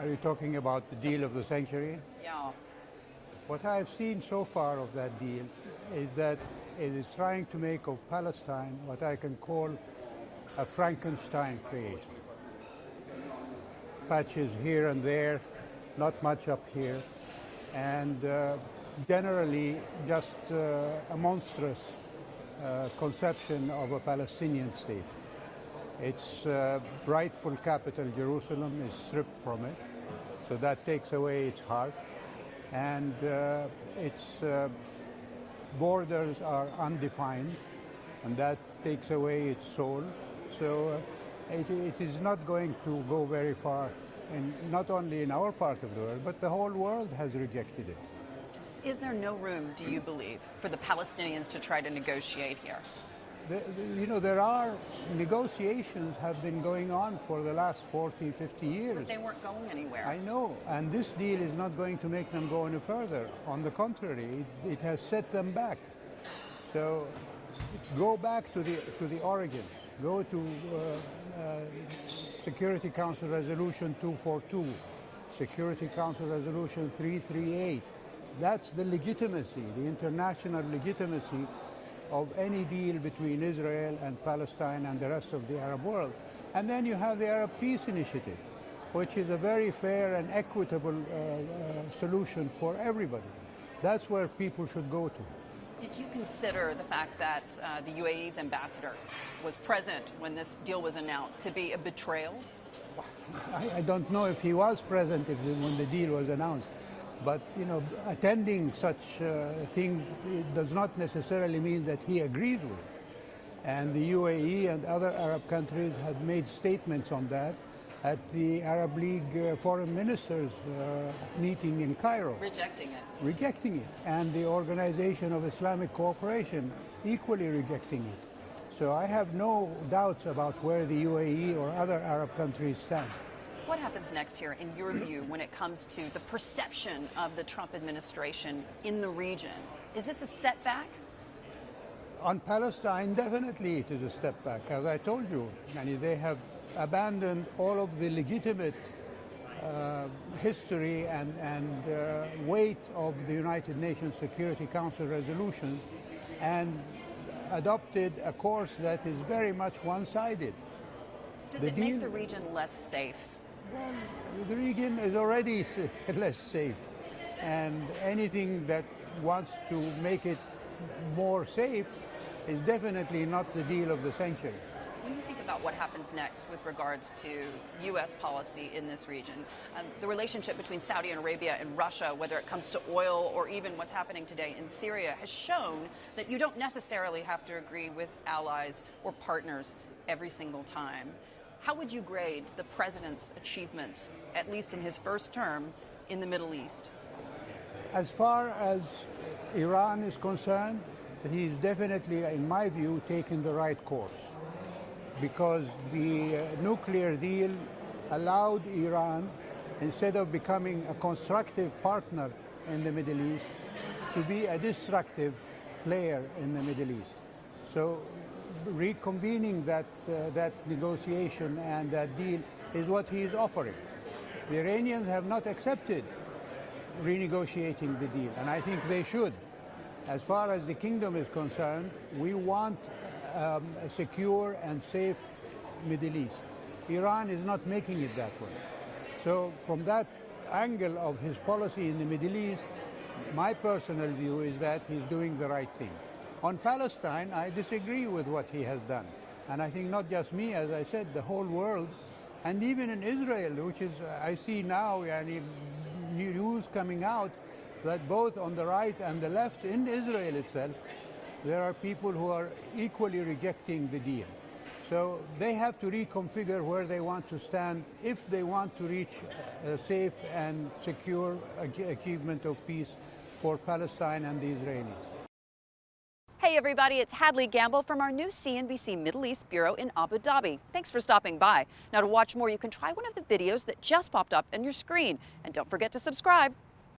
Are you talking about the deal of the century? Yeah. What I've seen so far of that deal is that it is trying to make of Palestine what I can call a Frankenstein creation. Patches here and there, not much up here, and generally just a monstrous conception of a Palestinian state. Its rightful capital, Jerusalem, is stripped from it, so that takes away its heart, and its borders are undefined, and that takes away its soul. So it is not going to go very far, not only in our part of the world, but the whole world has rejected it. Is there no room, do you believe, for the Palestinians to try to negotiate here? There are negotiations have been going on for the last 40, 50 years. But they weren't going anywhere. I know, and this deal is not going to make them go any further. On the contrary, it has set them back. So go back to the origins. Go to Security Council Resolution 242, Security Council Resolution 338. That's the legitimacy, the international legitimacy of any deal between Israel and Palestine and the rest of the Arab world. And then you have the Arab Peace Initiative, which is a very fair and equitable solution for everybody. That's where people should go to. Did you consider the fact that the UAE's ambassador was present when this deal was announced to be a betrayal? I don't know if he was present when the deal was announced. But, attending such things does not necessarily mean that he agrees with it. And the UAE and other Arab countries have made statements on that at the Arab League Foreign Ministers meeting in Cairo. Rejecting it. Rejecting it. And the Organization of Islamic Cooperation equally rejecting it. So I have no doubts about where the UAE or other Arab countries stand. What happens next here, in your view, when it comes to the perception of the Trump administration in the region? Is this a setback? On Palestine, definitely it is a step back. As I told you, they have abandoned all of the legitimate history and weight of the United Nations Security Council resolutions and adopted a course that is very much one-sided. Does it make the region less safe? Well, the region is already less safe, and anything that wants to make it more safe is definitely not the deal of the century. When you think about what happens next with regards to U.S. policy in this region, the relationship between Saudi Arabia and Russia, whether it comes to oil or even what's happening today in Syria, has shown that you don't necessarily have to agree with allies or partners every single time. How would you grade the president's achievements, at least in his first term, in the Middle East? As far as Iran is concerned, he's definitely, in my view, taken the right course, because the nuclear deal allowed Iran, instead of becoming a constructive partner in the Middle East, to be a destructive player in the Middle East. So reconvening that negotiation and that deal is what he is offering. The Iranians have not accepted renegotiating the deal, and I think they should. As far as the kingdom is concerned, we want a secure and safe Middle East. Iran is not making it that way. So from that angle of his policy in the Middle East, my personal view is that he's doing the right thing. On Palestine, I disagree with what he has done. And I think not just me, as I said, the whole world, and even in Israel, which is, I see now, news coming out that both on the right and the left in Israel itself, there are people who are equally rejecting the deal. So they have to reconfigure where they want to stand if they want to reach a safe and secure achievement of peace for Palestine and the Israelis. Hey everybody, it's Hadley Gamble from our new CNBC Middle East Bureau in Abu Dhabi. Thanks for stopping by. Now to watch more, you can try one of the videos that just popped up on your screen. And don't forget to subscribe.